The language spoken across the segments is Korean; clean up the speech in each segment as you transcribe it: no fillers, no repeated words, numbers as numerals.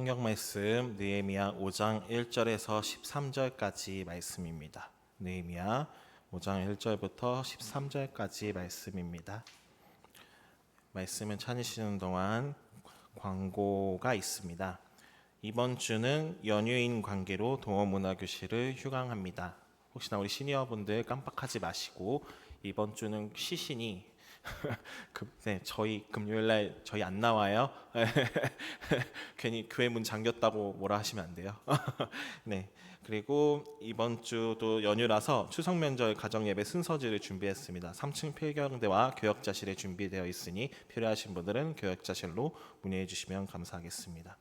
성경 말씀 느헤미야 5장 1절에서 13절까지 말씀입니다. 느헤미야 5장 1절부터 13절까지 말씀입니다. 말씀을 찾으시는 동안 광고가 있습니다. 이번 주는 연휴인 관계로 동어문화교실을 휴강합니다. 혹시나 우리 시니어분들 깜빡하지 마시고 이번 주는 쉬시니 네, 저희 금요일날 저희 안 나와요. 괜히 교회 문 잠겼다고 뭐라 하시면 안 돼요. 네, 그리고 이번 주도 연휴라서 추석 명절 가정 예배 순서지를 준비했습니다. 3층 필경대와 교역자실에 준비되어 있으니 필요하신 분들은 교역자실로 문의해 주시면 감사하겠습니다.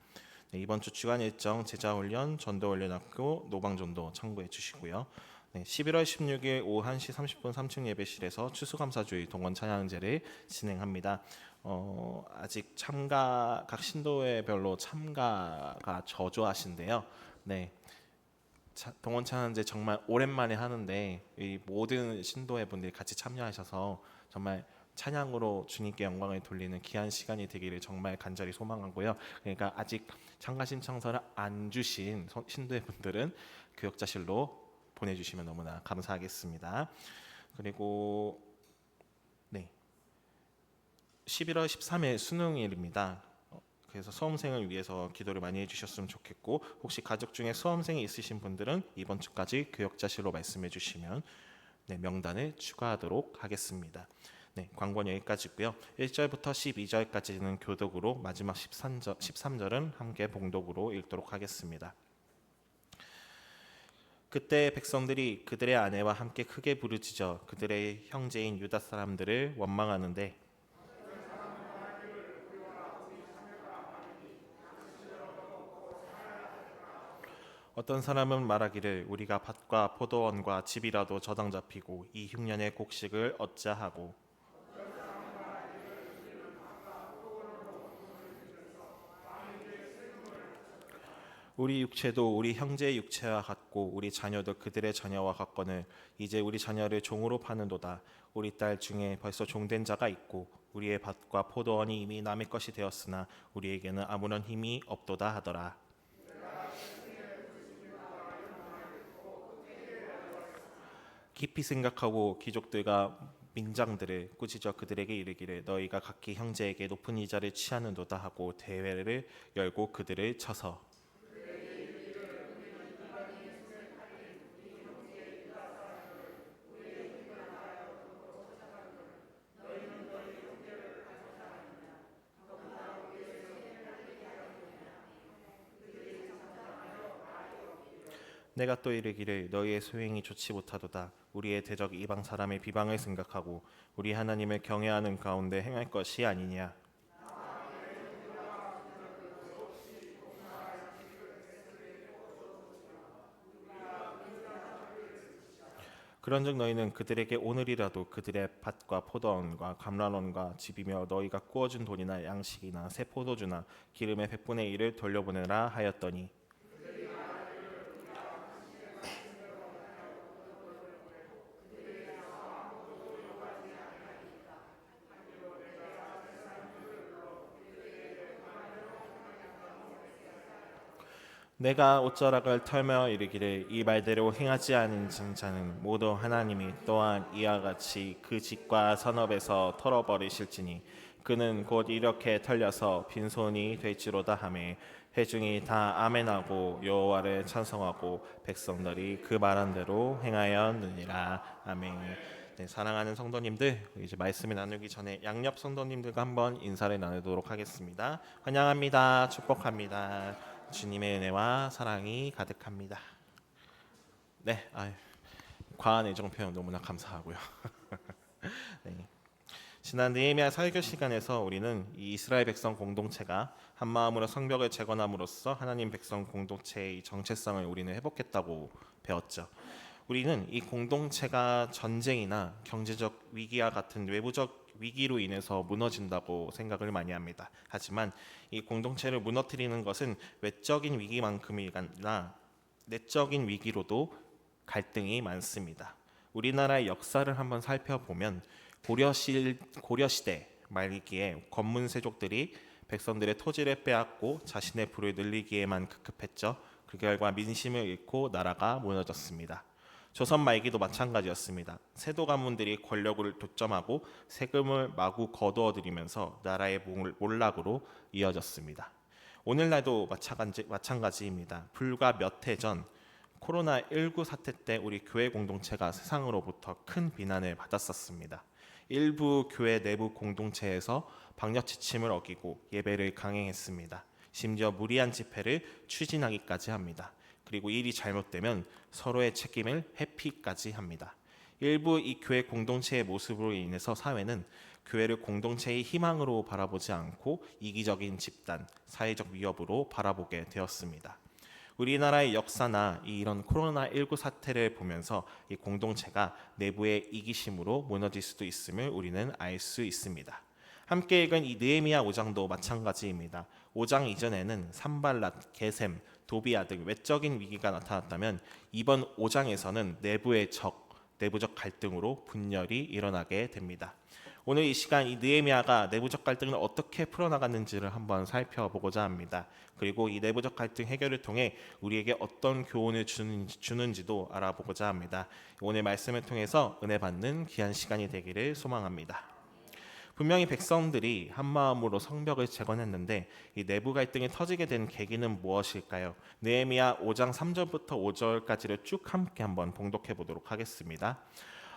네, 이번 주 주간 일정 제자훈련, 전도훈련학교, 노방전도 참고해 주시고요. 네, 11월 16일 오후 1시 30분 3층 예배실에서 추수감사주의 동원 찬양제를 진행합니다. 아직 각 신도회별로 참가가 저조하신데요. 네, 동원 찬양제 정말 오랜만에 하는데 이 모든 신도회 분들이 같이 참여하셔서 정말 찬양으로 주님께 영광을 돌리는 귀한 시간이 되기를 정말 간절히 소망하고요. 그러니까 아직 참가 신청서를 안 주신 신도회 분들은 교역자실로 보내주시면 너무나 감사하겠습니다. 그리고 네, 11월 13일 수능일입니다. 그래서 수험생을 위해서 기도를 많이 해주셨으면 좋겠고, 혹시 가족 중에 수험생이 있으신 분들은 이번 주까지 교역자실로 말씀해 주시면 네, 명단을 추가하도록 하겠습니다. 네, 광고는 여기까지고요. 1절부터 12절까지는 교독으로, 마지막 13절은 함께 봉독으로 읽도록 하겠습니다. 그때 백성들이 그들의 아내와 함께 크게 부르짖어 그들의 형제인 유다 사람들을 원망하는데 어떤 사람은 말하기를 우리가 밭과 포도원과 집이라도 저당 잡히고 이 흉년의 곡식을 얻자 하고, 우리 육체도 우리 형제의 육체와 같고 우리 자녀도 그들의 자녀와 같거늘 이제 우리 자녀를 종으로 파는도다. 우리 딸 중에 벌써 종된 자가 있고 우리의 밭과 포도원이 이미 남의 것이 되었으나 우리에게는 아무런 힘이 없도다 하더라. 깊이 생각하고 귀족들과 민장들을 꾸짖어 그들에게 이르기를 너희가 각기 형제에게 높은 이자를 취하는도다 하고 대회를 열고 그들을 쳐서 내가 또 이르기를 너희의 소행이 좋지 못하도다. 우리의 대적 이방 사람의 비방을 생각하고 우리 하나님을 경외하는 가운데 행할 것이 아니냐. 그런즉 너희는 그들에게 오늘이라도 그들의 밭과 포도원과 감람원과 집이며 너희가 구워준 돈이나 양식이나 새 포도주나 기름의 100분의 1을 돌려보내라 하였더니 내가 옷자락을 털며 이르기를 이 말대로 행하지 않은 자는 모두 하나님이 또한 이와 같이 그 집과 산업에서 털어버리실지니 그는 곧 이렇게 털려서 빈손이 될지로다 하매 회중이 다 아멘하고 여호와를 찬송하고 백성들이 그 말한 대로 행하였느니라. 아멘. 네, 사랑하는 성도님들, 이제 말씀을 나누기 전에 양옆 성도님들과 한번 인사를 나누도록 하겠습니다. 환영합니다. 축복합니다. 주님의 은혜와 사랑이 가득합니다. 네, 과한 애정 표현 너무나 감사하고요. 네. 지난 느헤미야 설교 시간에서 우리는 이 이스라엘 백성 공동체가 한 마음으로 성벽을 재건함으로써 하나님 백성 공동체의 정체성을 우리는 회복했다고 배웠죠. 우리는 이 공동체가 전쟁이나 경제적 위기와 같은 외부적 위기로 인해서 무너진다고 생각을 많이 합니다. 하지만 이 공동체를 무너뜨리는 것은 외적인 위기만큼이 아니라 내적인 위기로도 갈등이 많습니다. 우리나라의 역사를 한번 살펴보면 고려시대 말기에 권문세족들이 백성들의 토지를 빼앗고 자신의 부를 늘리기에만 급급했죠. 그 결과 민심을 잃고 나라가 무너졌습니다. 조선 말기도 마찬가지였습니다. 세도 가문들이 권력을 독점하고 세금을 마구 거두어들이면서 나라의 몰락으로 이어졌습니다. 오늘날도 마찬가지입니다. 불과 몇 해 전 코로나19 사태 때 우리 교회 공동체가 세상으로부터 큰 비난을 받았었습니다. 일부 교회 내부 공동체에서 방역 지침을 어기고 예배를 강행했습니다. 심지어 무리한 집회를 추진하기까지 합니다. 그리고 일이 잘못되면 서로의 책임을 회피까지 합니다. 일부 이 교회 공동체의 모습으로 인해서 사회는 교회를 공동체의 희망으로 바라보지 않고 이기적인 집단, 사회적 위협으로 바라보게 되었습니다. 우리나라의 역사나 이런 코로나19 사태를 보면서 이 공동체가 내부의 이기심으로 무너질 수도 있음을 우리는 알 수 있습니다. 함께 읽은 이 느헤미야 5장도 마찬가지입니다. 5장 이전에는 산발랏, 게셈, 도비아 등 외적인 위기가 나타났다면 이번 5장에서는 내부적 갈등으로 분열이 일어나게 됩니다. 오늘 이 시간 이 느헤미야가 내부적 갈등을 어떻게 풀어나갔는지를 한번 살펴보고자 합니다. 그리고 이 내부적 갈등 해결을 통해 우리에게 어떤 교훈을 주는지도 알아보고자 합니다. 오늘 말씀을 통해서 은혜 받는 귀한 시간이 되기를 소망합니다. 분명히 백성들이 한마음으로 성벽을 재건했는데 이 내부 갈등이 터지게 된 계기는 무엇일까요? 느헤미야 5장 3절부터 5절까지를 쭉 함께 한번 봉독해 보도록 하겠습니다.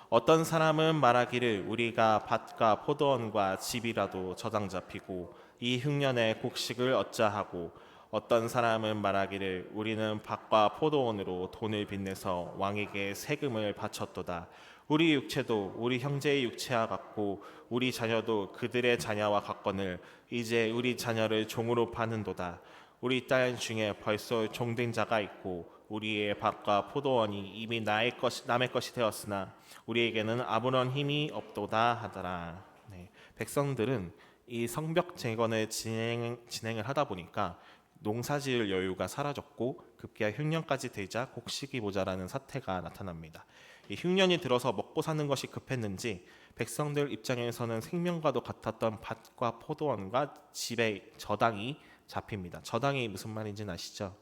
어떤 사람은 말하기를 우리가 밭과 포도원과 집이라도 저당 잡히고 이 흉년에 곡식을 얻자하고 어떤 사람은 말하기를 우리는 밭과 포도원으로 돈을 빚내서 왕에게 세금을 바쳤도다. 우리 육체도 우리 형제의 육체와 같고 우리 자녀도 그들의 자녀와 같거늘 이제 우리 자녀를 종으로 파는도다. 우리 딸 중에 벌써 종된 자가 있고 우리의 밭과 포도원이 이미 남의 것이 되었으나 우리에게는 아무런 힘이 없도다 하더라. 네, 백성들은 이 성벽 재건을 진행을 하다 보니까 농사지을 여유가 사라졌고 급기야 흉년까지 되자 곡식이 모자라는 사태가 나타납니다. 이 흉년이 들어서 먹고 사는 것이 급했는지 백성들 입장에서는 생명과도 같았던 밭과 포도원과 집의 저당이 잡힙니다. 저당이 무슨 말인지는 아시죠?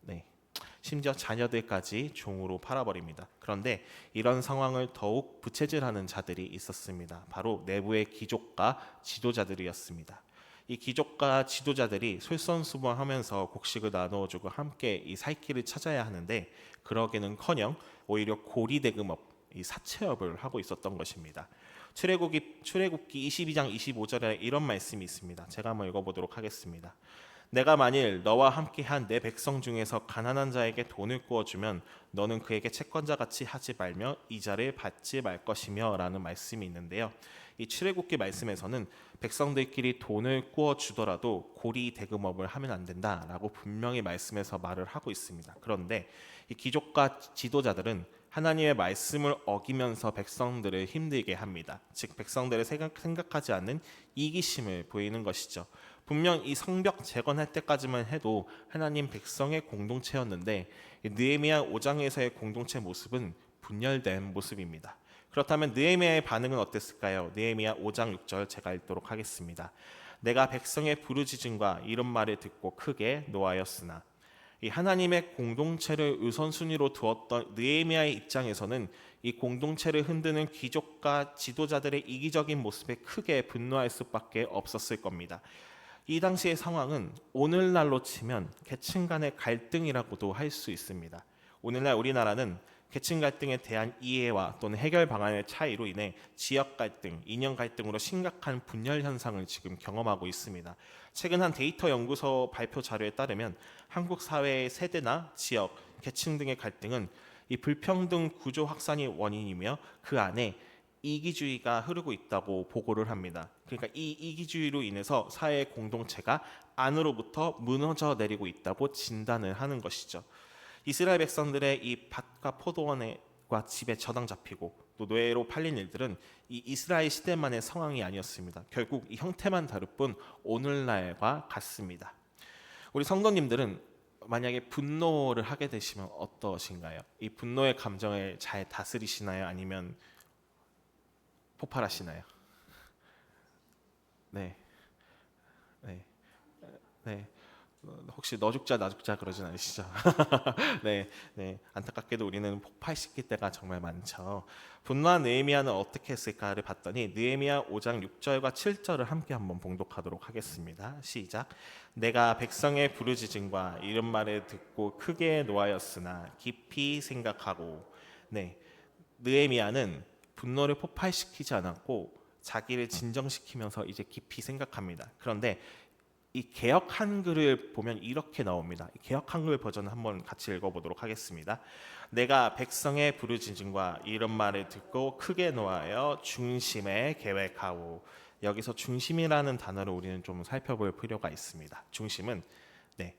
네. 심지어 자녀들까지 종으로 팔아버립니다. 그런데 이런 상황을 더욱 부채질하는 자들이 있었습니다. 바로 내부의 귀족과 지도자들이었습니다. 이 귀족과 지도자들이 솔선수범하면서 곡식을 나누어주고 함께 이 살 길을 찾아야 하는데 그러기는커녕 오히려 고리대금업, 이 사채업을 하고 있었던 것입니다. 출애굽기 22장 25절에 이런 말씀이 있습니다. 제가 한번 읽어보도록 하겠습니다. 내가 만일 너와 함께한 내 백성 중에서 가난한 자에게 돈을 구워주면 너는 그에게 채권자같이 하지 말며 이자를 받지 말 것이며 라는 말씀이 있는데요. 이 출애굽기 말씀에서는 백성들끼리 돈을 구워주더라도 고리 대금업을 하면 안 된다라고 분명히 말씀에서 말을 하고 있습니다. 그런데 이 귀족과 지도자들은 하나님의 말씀을 어기면서 백성들을 힘들게 합니다. 즉 백성들을 생각하지 않는 이기심을 보이는 것이죠. 분명 이 성벽 재건할 때까지만 해도 하나님 백성의 공동체였는데 느헤미야 5장에서의 공동체 모습은 분열된 모습입니다. 그렇다면 느헤미야의 반응은 어땠을까요? 느헤미야 5장 6절 제가 읽도록 하겠습니다. 내가 백성의 부르짖음과 이런 말을 듣고 크게 노하였으나 이 하나님의 공동체를 우선순위로 두었던 느헤미야의 입장에서는 이 공동체를 흔드는 귀족과 지도자들의 이기적인 모습에 크게 분노할 수밖에 없었을 겁니다. 이 당시의 상황은 오늘날로 치면 계층 간의 갈등이라고도 할 수 있습니다. 오늘날 우리나라는 계층 갈등에 대한 이해와 또는 해결 방안의 차이로 인해 지역 갈등, 이념 갈등으로 심각한 분열 현상을 지금 경험하고 있습니다. 최근 한 데이터 연구소 발표 자료에 따르면 한국 사회의 세대나 지역, 계층 등의 갈등은 이 불평등 구조 확산이 원인이며 그 안에 이기주의가 흐르고 있다고 보고를 합니다. 그러니까 이 이기주의로 인해서 사회 공동체가 안으로부터 무너져 내리고 있다고 진단을 하는 것이죠. 이스라엘 백성들의 이 밭과 포도원과 집에 저당 잡히고 또 노예로 팔린 일들은 이 이스라엘 시대만의 상황이 아니었습니다. 결국 이 형태만 다를 뿐 오늘날과 같습니다. 우리 성도님들은 만약에 분노를 하게 되시면 어떠신가요? 이 분노의 감정을 잘 다스리시나요? 아니면 폭발하시나요? 네. 네. 네. 혹시 너 죽자 나 죽자 그러진 않으시죠? 네, 네. 안타깝게도 우리는 폭발시킬 때가 정말 많죠. 분노한 느헤미야는 어떻게 했을까를 봤더니 느헤미야 5장 6절과 7절을 함께 한번 봉독하도록 하겠습니다. 시작. 내가 백성의 부르짖음과 이런 말을 듣고 크게 노하였으나 깊이 생각하고. 네, 느헤미야는 분노를 폭발시키지 않았고 자기를 진정시키면서 이제 깊이 생각합니다. 그런데 이 개역 한글을 보면 이렇게 나옵니다. 개역 한글 버전을 한번 같이 읽어보도록 하겠습니다. 내가 백성의 부르짖음과 이런 말을 듣고 크게 노하여 중심에 계획하오. 여기서 중심이라는 단어를 우리는 좀 살펴볼 필요가 있습니다. 중심은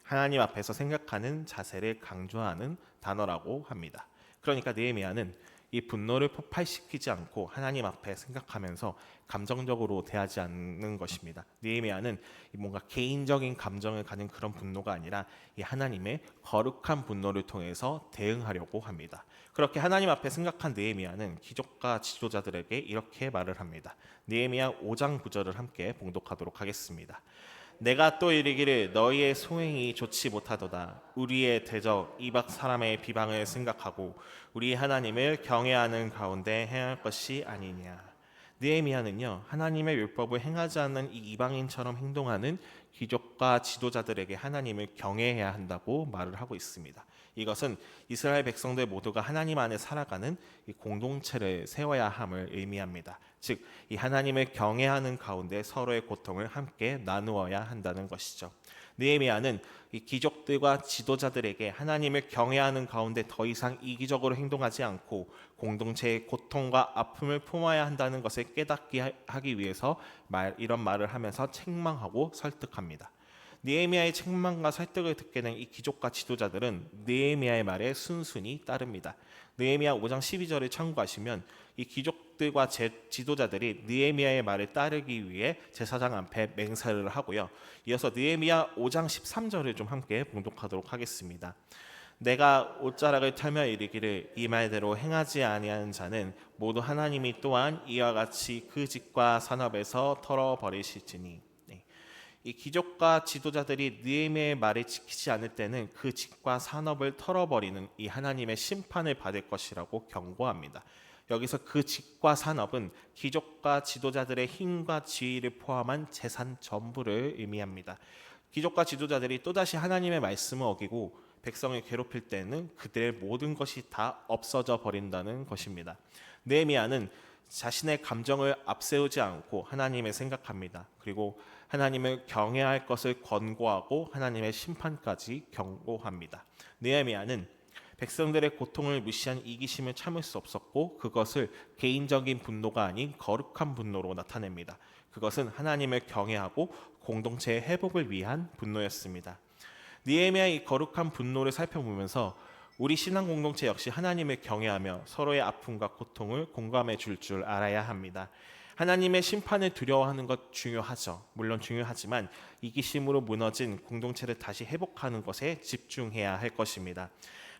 하나님 앞에서 생각하는 자세를 강조하는 단어라고 합니다. 그러니까 느헤미야는 이 분노를 폭발시키지 않고 하나님 앞에 생각하면서 감정적으로 대하지 않는 것입니다. 느헤미야는 뭔가 개인적인 감정을 가진 그런 분노가 아니라 이 하나님의 거룩한 분노를 통해서 대응하려고 합니다. 그렇게 하나님 앞에 생각한 느헤미야는 귀족과 지도자들에게 이렇게 말을 합니다. 느헤미야 5장 9절을 함께 봉독하도록 하겠습니다. 내가 또 이르기를 너희의 소행이 좋지 못하도다. 우리의 대적 이방 사람의 비방을 생각하고 우리 하나님을 경외하는 가운데 행할 것이 아니냐. 느헤미야는요, 하나님의 율법을 행하지 않는 이 이방인처럼 행동하는 귀족과 지도자들에게 하나님을 경외해야 한다고 말을 하고 있습니다. 이것은 이스라엘 백성들 모두가 하나님 안에 살아가는 이 공동체를 세워야 함을 의미합니다. 즉, 이 하나님을 경외하는 가운데 서로의 고통을 함께 나누어야 한다는 것이죠. 느헤미야는 이 귀족들과 지도자들에게 하나님을 경외하는 가운데 더 이상 이기적으로 행동하지 않고 공동체의 고통과 아픔을 품어야 한다는 것을 깨닫게 하기 위해서 이런 말을 하면서 책망하고 설득합니다. 느헤미야의 책망과 설득을 듣게 된 이 귀족과 지도자들은 느헤미야의 말에 순순히 따릅니다. 느헤미야 5장 12절을 참고하시면 이 귀족들과 지도자들이 느헤미야의 말을 따르기 위해 제사장 앞에 맹세를 하고요. 이어서 느헤미야 5장 13절을 좀 함께 봉독하도록 하겠습니다. 내가 옷자락을 털며 이르기를 이 말대로 행하지 아니하는 자는 모두 하나님이 또한 이와 같이 그 집과 산업에서 털어버리실지니. 이 귀족과 지도자들이 느헤미야의 말을 지키지 않을 때는 그 집과 산업을 털어버리는 이 하나님의 심판을 받을 것이라고 경고합니다. 여기서 그 집과 산업은 귀족과 지도자들의 힘과 지위를 포함한 재산 전부를 의미합니다. 귀족과 지도자들이 또다시 하나님의 말씀을 어기고 백성을 괴롭힐 때는 그들의 모든 것이 다 없어져 버린다는 것입니다. 느헤미야는 자신의 감정을 앞세우지 않고 하나님을 생각합니다. 그리고 하나님을 경외할 것을 권고하고 하나님의 심판까지 경고합니다. 느헤미야는 백성들의 고통을 무시한 이기심을 참을 수 없었고 그것을 개인적인 분노가 아닌 거룩한 분노로 나타냅니다. 그것은 하나님을 경외하고 공동체의 회복을 위한 분노였습니다. 느헤미야의 이 거룩한 분노를 살펴보면서 우리 신앙 공동체 역시 하나님을 경외하며 서로의 아픔과 고통을 공감해 줄 알아야 합니다. 하나님의 심판을 두려워하는 것 중요하죠. 물론 중요하지만 이기심으로 무너진 공동체를 다시 회복하는 것에 집중해야 할 것입니다.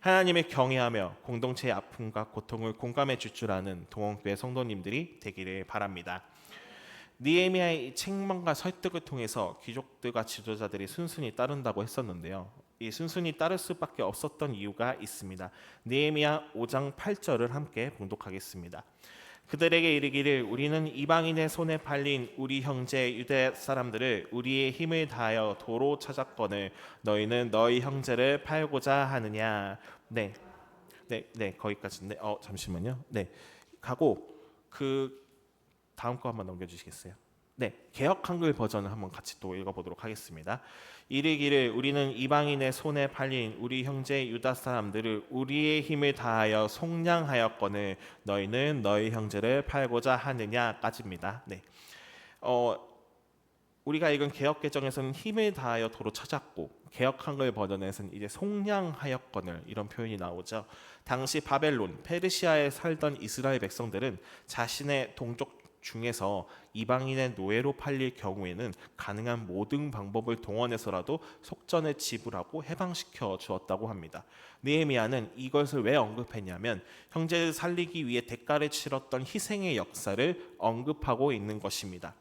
하나님을 경외하며 공동체의 아픔과 고통을 공감해 줄 아는 동원교회 성도님들이 되기를 바랍니다. 느헤미야의 책망과 설득을 통해서 귀족들과 지도자들이 순순히 따른다고 했었는데요. 이 순순히 따를 수밖에 없었던 이유가 있습니다. 느헤미야 5장 8절을 함께 봉독하겠습니다. 그들에게 이르기를 우리는 이방인의 손에 팔린 우리 형제 유대 사람들을 우리의 힘을 다하여 도로 찾았거늘 너희는 너희 형제를 팔고자 하느냐. 네, 거기까지인데 잠시만요. 네, 가고 그 다음 거 한번 넘겨주시겠어요? 네, 개역 한글 버전을 한번 같이 또 읽어보도록 하겠습니다. 이르기를 우리는 이방인의 손에 팔린 우리 형제 유다 사람들을 우리의 힘을 다하여 속량하였거늘 너희는 너희 형제를 팔고자 하느냐까지입니다. 네, 우리가 읽은 개역 개정에서는 힘을 다하여 도로 찾았고 개역 한글 버전에서는 이제 속량하였거늘 이런 표현이 나오죠. 당시 바벨론, 페르시아에 살던 이스라엘 백성들은 자신의 동족 중에서 이방인의 노예로 팔릴 경우에는 가능한 모든 방법을 동원해서라도 속전을 지불하고 해방시켜 주었다고 합니다. 느헤미야는 이것을 왜 언급했냐면 형제를 살리기 위해 대가를 치렀던 희생의 역사를 언급하고 있는 것입니다.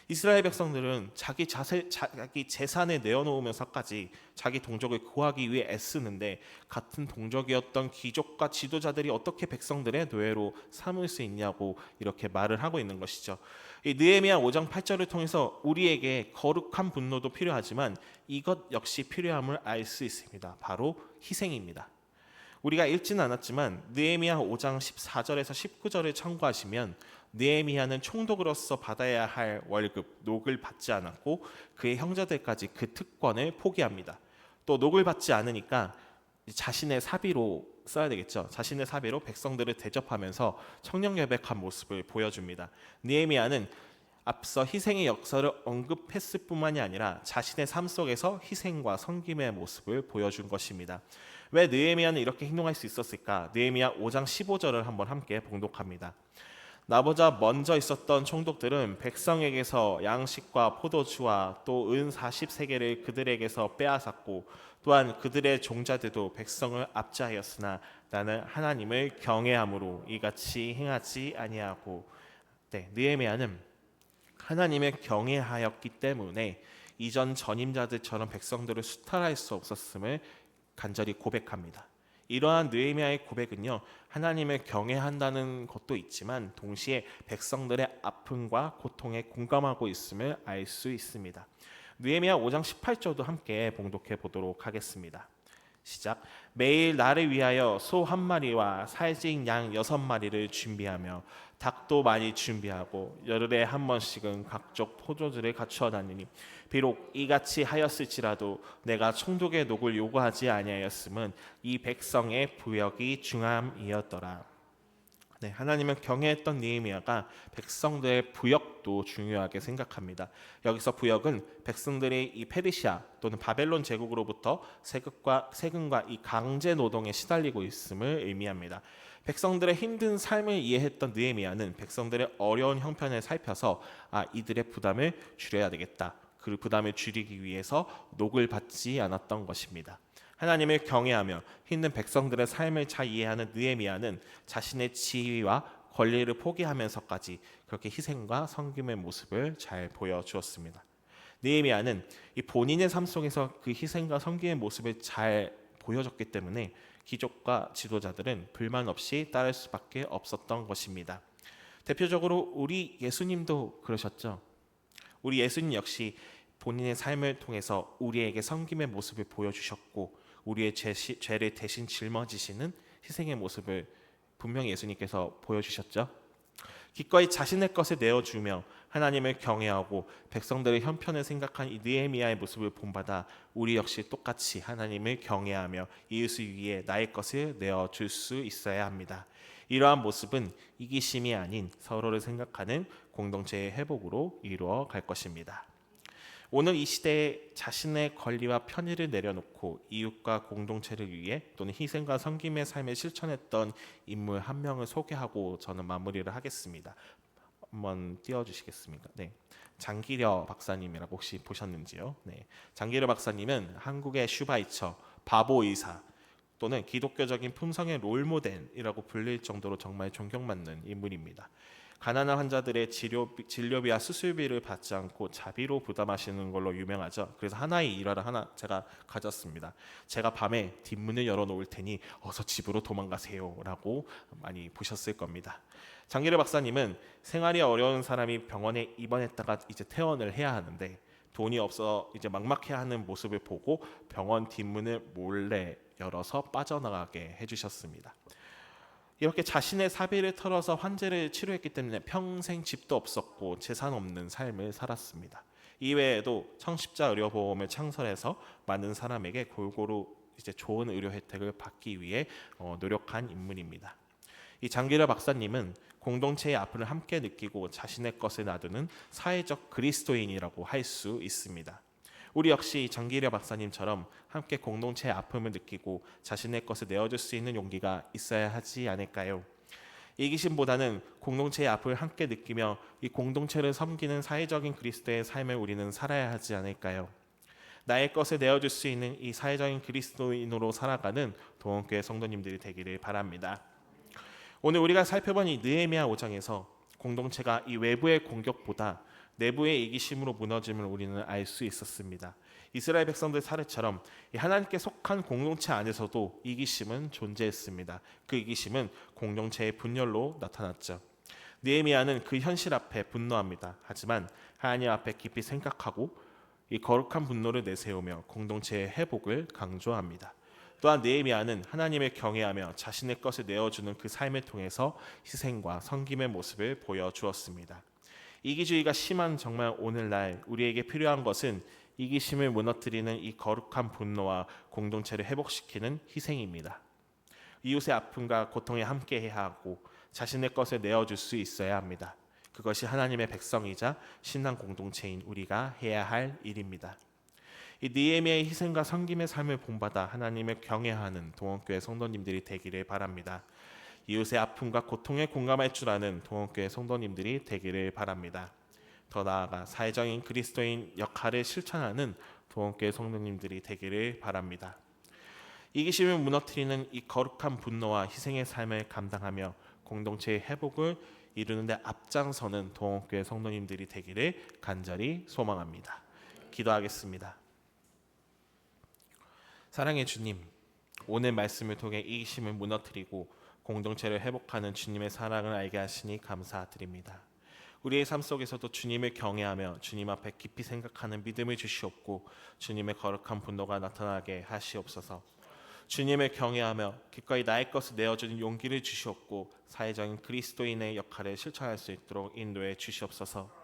이스라엘 백성들은 자기 재산을 내어놓으면서까지 자기 동족을 구하기 위해 애쓰는데, 같은 동족이었던 귀족과 지도자들이 어떻게 백성들의 노예로 삼을 수 있냐고 이렇게 말을 하고 있는 것이죠. 이 느헤미야 5장 8절을 통해서 우리에게 거룩한 분노도 필요하지만 이것 역시 필요함을 알 수 있습니다. 바로 희생입니다. 우리가 읽지는 않았지만 느헤미야 5장 14절에서 19절을 참고하시면, 느헤미야는 총독으로서 받아야 할 월급 녹을 받지 않았고 그의 형제들까지 그 특권을 포기합니다. 또 녹을 받지 않으니까 자신의 사비로 써야 되겠죠. 자신의 사비로 백성들을 대접하면서 청렴결백한 모습을 보여줍니다. 느헤미야는 앞서 희생의 역사를 언급했을 뿐만이 아니라 자신의 삶 속에서 희생과 섬김의 모습을 보여준 것입니다. 왜 느헤미야는 이렇게 행동할 수 있었을까? 느헤미야 5장 15절을 한번 함께 봉독합니다. 나보다 먼저 있었던 총독들은 백성에게서 양식과 포도주와 또 은 40세겔을 그들에게서 빼앗았고, 또한 그들의 종자들도 백성을 압제하였으나 나는 하나님을 경외함으로 이같이 행하지 아니하고. 느헤미야는 하나님을 경외하였기 때문에 이전 전임자들처럼 백성들을 수탈할 수 없었음을 간절히 고백합니다. 이러한 느헤미야의 고백은요, 하나님을 경외한다는 것도 있지만 동시에 백성들의 아픔과 고통에 공감하고 있음을 알 수 있습니다. 느헤미야 5장 18절도 함께 봉독해 보도록 하겠습니다. 시작. 매일 나를 위하여 소 한 마리와 살직 양 6마리를 준비하며 닭도 많이 준비하고 열흘에 한 번씩은 각종 포도주를 갖추어 다니니 비록 이같이 하였을지라도 내가 총독의 녹을 요구하지 아니하였음은 이 백성의 부역이 중함이었더라. 하나님을 경외했던 느헤미야가 백성들의 부역도 중요하게 생각합니다. 여기서 부역은 백성들이 이 페르시아 또는 바벨론 제국으로부터 세금과 이 강제 노동에 시달리고 있음을 의미합니다. 백성들의 힘든 삶을 이해했던 느헤미야는 백성들의 어려운 형편을 살펴서 이들의 부담을 줄여야 되겠다. 그 부담을 줄이기 위해서 녹을 받지 않았던 것입니다. 하나님을 경외하며 힘든 백성들의 삶을 잘 이해하는 느헤미야는 자신의 지위와 권리를 포기하면서까지 그렇게 희생과 섬김의 모습을 잘 보여주었습니다. 느헤미야는 이 본인의 삶 속에서 그 희생과 섬김의 모습을 잘 보여줬기 때문에 귀족과 지도자들은 불만 없이 따를 수밖에 없었던 것입니다. 대표적으로 우리 예수님도 그러셨죠. 우리 예수님 역시 본인의 삶을 통해서 우리에게 섬김의 모습을 보여주셨고, 우리의 죄를 대신 짊어지시는 희생의 모습을 분명히 예수님께서 보여주셨죠. 기꺼이 자신의 것을 내어주며 하나님을 경외하고 백성들의 형편을 생각한 이 느헤미야의 모습을 본받아 우리 역시 똑같이 하나님을 경외하며 이웃을 위해 나의 것을 내어줄 수 있어야 합니다. 이러한 모습은 이기심이 아닌 서로를 생각하는 공동체의 회복으로 이루어 갈 것입니다. 오늘 이 시대에 자신의 권리와 편의를 내려놓고 이웃과 공동체를 위해 또는 희생과 섬김의 삶을 실천했던 인물 한 명을 소개하고 저는 마무리를 하겠습니다. 한번 띄워주시겠습니까? 장기려 박사님이라고 혹시 보셨는지요? 장기려 박사님은 한국의 슈바이처, 바보 의사 또는 기독교적인 품성의 롤모델이라고 불릴 정도로 정말 존경받는 인물입니다. 가난한 환자들의 진료비와 수술비를 받지 않고 자비로 부담하시는 걸로 유명하죠. 그래서 하나의 일화를 제가 가졌습니다. 제가 밤에 뒷문을 열어놓을 테니 어서 집으로 도망가세요 라고 많이 보셨을 겁니다. 장기려 박사님은 생활이 어려운 사람이 병원에 입원했다가 이제 퇴원을 해야 하는데 돈이 없어 이제 막막해하는 모습을 보고 병원 뒷문을 몰래 열어서 빠져나가게 해주셨습니다. 이렇게 자신의 사비를 털어서 환자를 치료했기 때문에 평생 집도 없었고 재산 없는 삶을 살았습니다. 이외에도 청십자 의료보험을 창설해서 많은 사람에게 골고루 이제 좋은 의료 혜택을 받기 위해 노력한 인물입니다. 이 장기려 박사님은 공동체의 아픔을 함께 느끼고 자신의 것을 놔두는 사회적 그리스도인이라고 할 수 있습니다. 우리 역시 장기려 박사님처럼 함께 공동체의 아픔을 느끼고 자신의 것을 내어줄 수 있는 용기가 있어야 하지 않을까요? 이기심보다는 공동체의 아픔을 함께 느끼며 이 공동체를 섬기는 사회적인 그리스도의 삶을 우리는 살아야 하지 않을까요? 나의 것을 내어줄 수 있는 이 사회적인 그리스도인으로 살아가는 동원교회 성도님들이 되기를 바랍니다. 오늘 우리가 살펴본 이 느헤미야 5장에서 공동체가 이 외부의 공격보다 내부의 이기심으로 무너짐을 우리는 알 수 있었습니다. 이스라엘 백성들 사례처럼 하나님께 속한 공동체 안에서도 이기심은 존재했습니다. 그 이기심은 공동체의 분열로 나타났죠. 느헤미야는 그 현실 앞에 분노합니다. 하지만 하나님 앞에 깊이 생각하고 이 거룩한 분노를 내세우며 공동체의 회복을 강조합니다. 또한 느헤미야는 하나님을 경외하며 자신의 것을 내어주는 그 삶을 통해서 희생과 섬김의 모습을 보여주었습니다. 이기주의가 심한 정말 오늘날 우리에게 필요한 것은 이기심을 무너뜨리는 이 거룩한 분노와 공동체를 회복시키는 희생입니다. 이웃의 아픔과 고통에 함께해야 하고 자신의 것을 내어줄 수 있어야 합니다. 그것이 하나님의 백성이자 신앙 공동체인 우리가 해야 할 일입니다. 이 느헤미야의 희생과 섬김의 삶을 본받아 하나님을 경외하는 동원교회 성도님들이 되기를 바랍니다. 이웃의 아픔과 고통에 공감할 줄 아는 동원교회 성도님들이 되기를 바랍니다. 더 나아가 사회적인 그리스도인 역할을 실천하는 동원교회 성도님들이 되기를 바랍니다. 이기심을 무너뜨리는 이 거룩한 분노와 희생의 삶을 감당하며 공동체의 회복을 이루는 데 앞장서는 동원교회 성도님들이 되기를 간절히 소망합니다. 기도하겠습니다. 사랑의 주님, 오늘 말씀을 통해 이기심을 무너뜨리고 공동체를 회복하는 주님의 사랑을 알게 하시니 감사드립니다. 우리의 삶 속에서도 주님을 경외하며 주님 앞에 깊이 생각하는 믿음을 주시옵고 주님의 거룩한 분노가 나타나게 하시옵소서. 주님을 경외하며 기꺼이 나의 것을 내어주는 용기를 주시옵고 사회적인 그리스도인의 역할을 실천할 수 있도록 인도해 주시옵소서.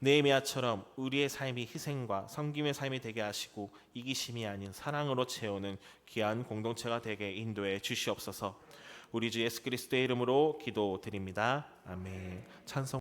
느헤미야처럼 우리의 삶이 희생과 섬김의 삶이 되게 하시고 이기심이 아닌 사랑으로 채우는 귀한 공동체가 되게 인도해 주시옵소서. 우리 주 예수 그리스도의 이름으로 기도드립니다. 아멘. 찬송